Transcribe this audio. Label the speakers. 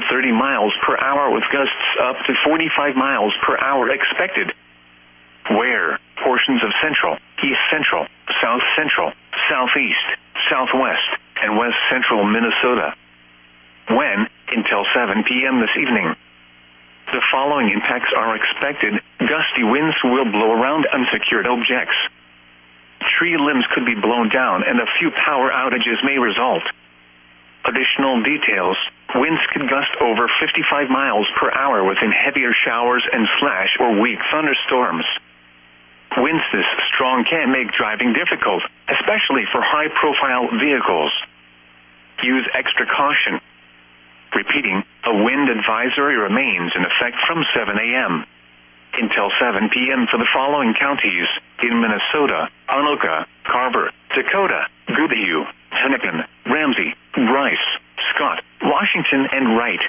Speaker 1: to 30 miles per hour with gusts up to 45 miles per hour expected. Where? Portions of central, east central, south central, southeast, southwest, and west central Minnesota. When? Until 7 p.m. this evening. The following impacts are expected. Gusty winds will blow around unsecured objects. Tree limbs could be blown down and a few power outages may result. Additional details. Winds could gust over 55 miles per hour within heavier showers and slash or weak thunderstorms. Winds this strong can make driving difficult, especially for high-profile vehicles. Use extra caution. Repeating, a wind advisory remains in effect from 7 a.m. until 7 p.m. for the following counties in Minnesota: Anoka, Carver, Dakota, Goodhue, Hennepin, Ramsey, Bryce, Scott, Washington, and Wright.